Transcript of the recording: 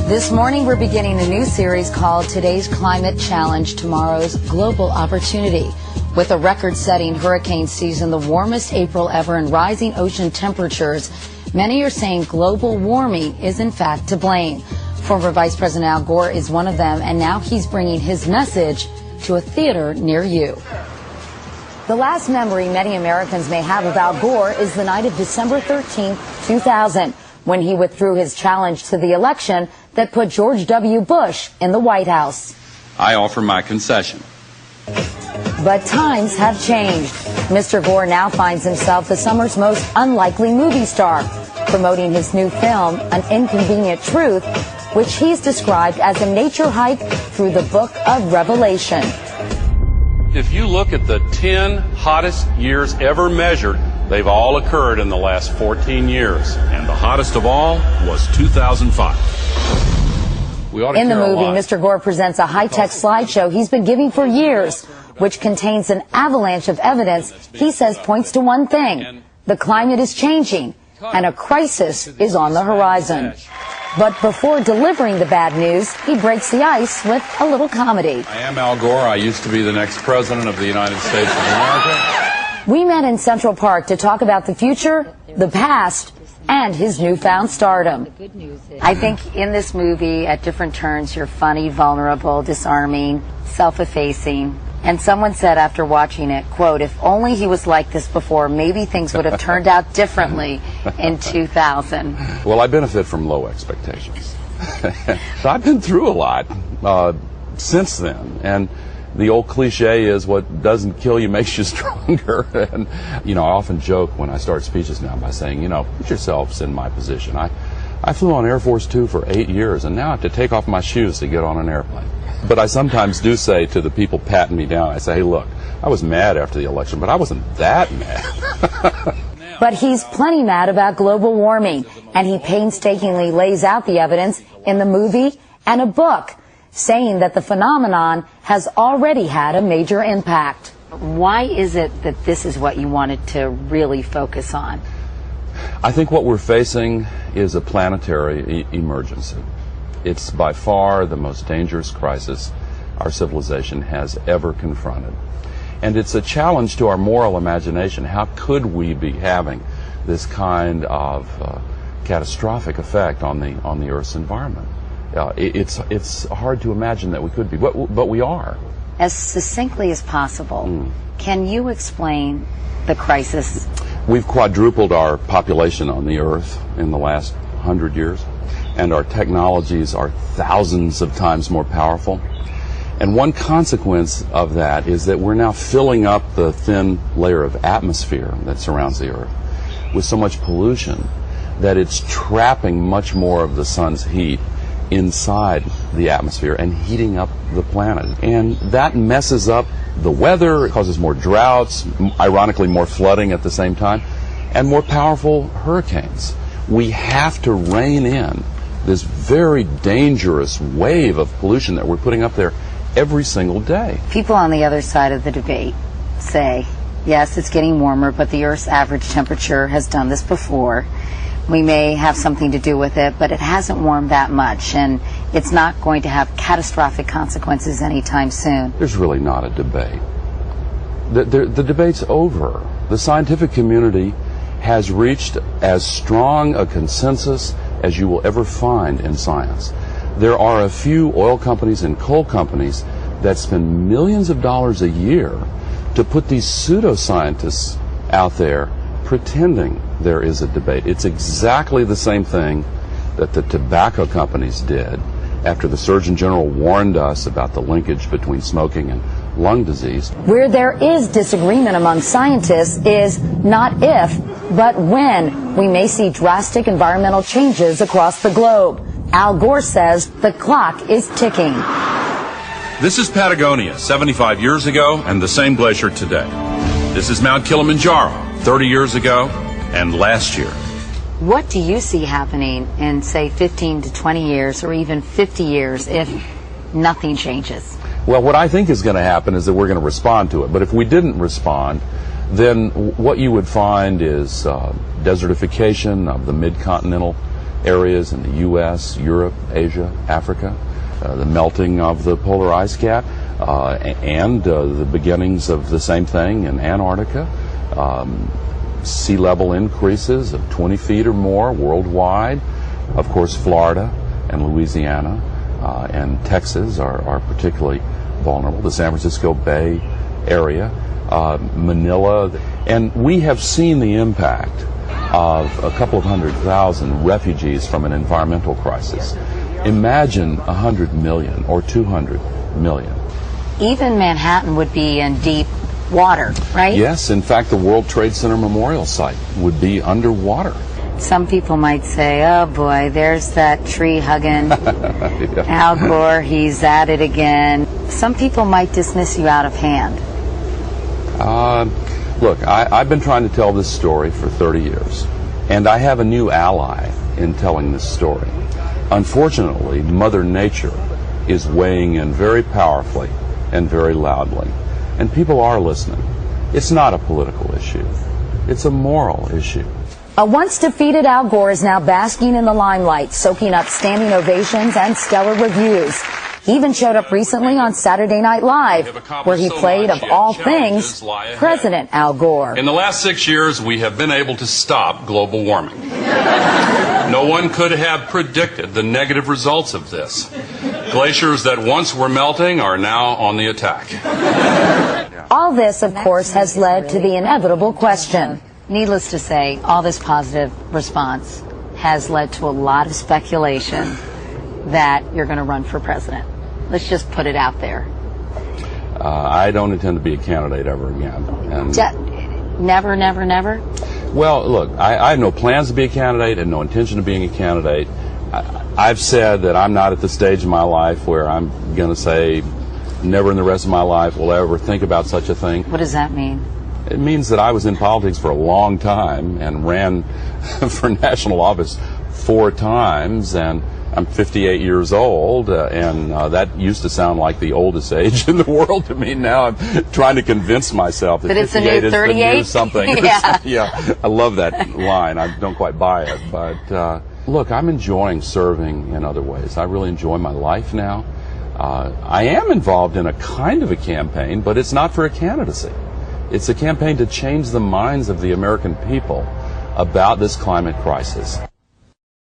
This morning, we're beginning a new series called Today's Climate Challenge, Tomorrow's Global Opportunity. With a record-setting hurricane season, the warmest April ever, and rising ocean temperatures, many are saying global warming is in fact to blame. Former Vice President Al Gore is one of them, and now he's bringing his message to a theater near you. The last memory many Americans may have of Al Gore is the night of December 13, 2000, when he withdrew his challenge to the election that put George W. Bush in the White House. I offer my concession. But times have changed. Mr. Gore now finds himself the summer's most unlikely movie star, promoting his new film, An Inconvenient Truth, which he's described as a nature hike through the book of Revelation. If you look at the 10 hottest years ever measured, they've all occurred in the last 14 years. And the hottest of all was 2005. In the movie, Mr. Gore presents a high-tech slideshow he's been giving for years, which contains an avalanche of evidence he says points to one thing: the climate is changing, and a crisis is on the horizon. But before delivering the bad news, he breaks the ice with a little comedy. I am Al Gore. I used to be the next president of the United States of America. We met in Central Park to talk about the future, the past, and his newfound stardom. I think in this movie, at different turns, you're funny, vulnerable, disarming, self-effacing. And someone said after watching it, quote, if only he was like this before, maybe things would have turned out differently in 2000. Well, I benefit from low expectations. So I've been through a lot since then. And the old cliche is what doesn't kill you makes you stronger. And, I often joke when I start speeches now by saying, put yourselves in my position. I flew on Air Force 2 for 8 years, and now I have to take off my shoes to get on an airplane. But I sometimes do say to the people patting me down, I say, hey, look, I was mad after the election, but I wasn't that mad. But he's plenty mad about global warming, and he painstakingly lays out the evidence in the movie and a book, saying that the phenomenon has already had a major impact. Why is it that this is what you wanted to really focus on? I think what we're facing is a planetary emergency. It's by far the most dangerous crisis our civilization has ever confronted. And it's a challenge to our moral imagination. How could we be having this kind of catastrophic effect on the Earth's environment? It's hard to imagine that we could be, but we are. As succinctly as possible, can you explain the crisis? We've quadrupled our population on the Earth in the last 100 years, and our technologies are thousands of times more powerful. And one consequence of that is that we're now filling up the thin layer of atmosphere that surrounds the Earth with so much pollution that it's trapping much more of the sun's heat inside the atmosphere and heating up the planet. And that messes up the weather, it causes more droughts, ironically more flooding at the same time, and more powerful hurricanes. We have to rein in this very dangerous wave of pollution that we're putting up there every single day. People on the other side of the debate say, yes, it's getting warmer, but the Earth's average temperature has done this before. We may have something to do with it, but it hasn't warmed that much, and it's not going to have catastrophic consequences anytime soon. There's really not a debate. The debate's over. The scientific community has reached as strong a consensus as you will ever find in science. There are a few oil companies and coal companies that spend millions of dollars a year to put these pseudoscientists out there pretending there is a debate. It's exactly the same thing that the tobacco companies did after the Surgeon General warned us about the linkage between smoking and lung disease. Where there is disagreement among scientists is not if, but when we may see drastic environmental changes across the globe. Al Gore says the clock is ticking. This is Patagonia 75 years ago and the same glacier today. This is Mount Kilimanjaro 30 years ago and last year. What do you see happening in, say, 15 to 20 years or even 50 years if nothing changes? Well, what I think is going to happen is that we're going to respond to it. But if we didn't respond, then what you would find is desertification of the mid-continental areas in the U.S., Europe, Asia, Africa, the melting of the polar ice cap, and the beginnings of the same thing in Antarctica, sea level increases of 20 feet or more worldwide. Of course, Florida and Louisiana and Texas are particularly vulnerable. The San Francisco Bay Area, Manila, and we have seen the impact of a couple of 100,000 refugees from an environmental crisis. Imagine 100 million or 200 million. Even Manhattan would be in deep water, right? Yes, in fact, the World Trade Center Memorial Site would be underwater. Some people might say, oh boy, there's that tree-hugging Yeah. Al Gore, he's at it again. Some people might dismiss you out of hand. Look, I've been trying to tell this story for 30 years, and I have a new ally in telling this story. Unfortunately, Mother Nature is weighing in very powerfully and very loudly, and people are listening. It's not a political issue. It's a moral issue. A once defeated Al Gore is now basking in the limelight, soaking up standing ovations and stellar reviews. He even showed up recently on Saturday Night Live, where he played, of all things, President Al Gore. In the last 6 years, we have been able to stop global warming. No one could have predicted the negative results of this. Glaciers that once were melting are now on the attack. All this, of course, has led to the inevitable question. Needless to say, all this positive response has led to a lot of speculation that you're going to run for president. Let's just put it out there. I don't intend to be a candidate ever again. And Never, never, never? well, look, I have no plans to be a candidate and no intention of being a candidate. I've said that I'm not at the stage in my life where I'm going to say never in the rest of my life will I ever think about such a thing. What does that mean? It means that I was in politics for a long time and ran for national office 4 times, and I'm 58 years old, and that used to sound like the oldest age in the world to me. Now I'm trying to convince myself that it's 58 a new 38? is the new something. Yeah. Yeah, I love that line. I don't quite buy it, but look, I'm enjoying serving in other ways. I really enjoy my life now. I am involved in a kind of a campaign, but it's not for a candidacy. It's a campaign to change the minds of the American people about this climate crisis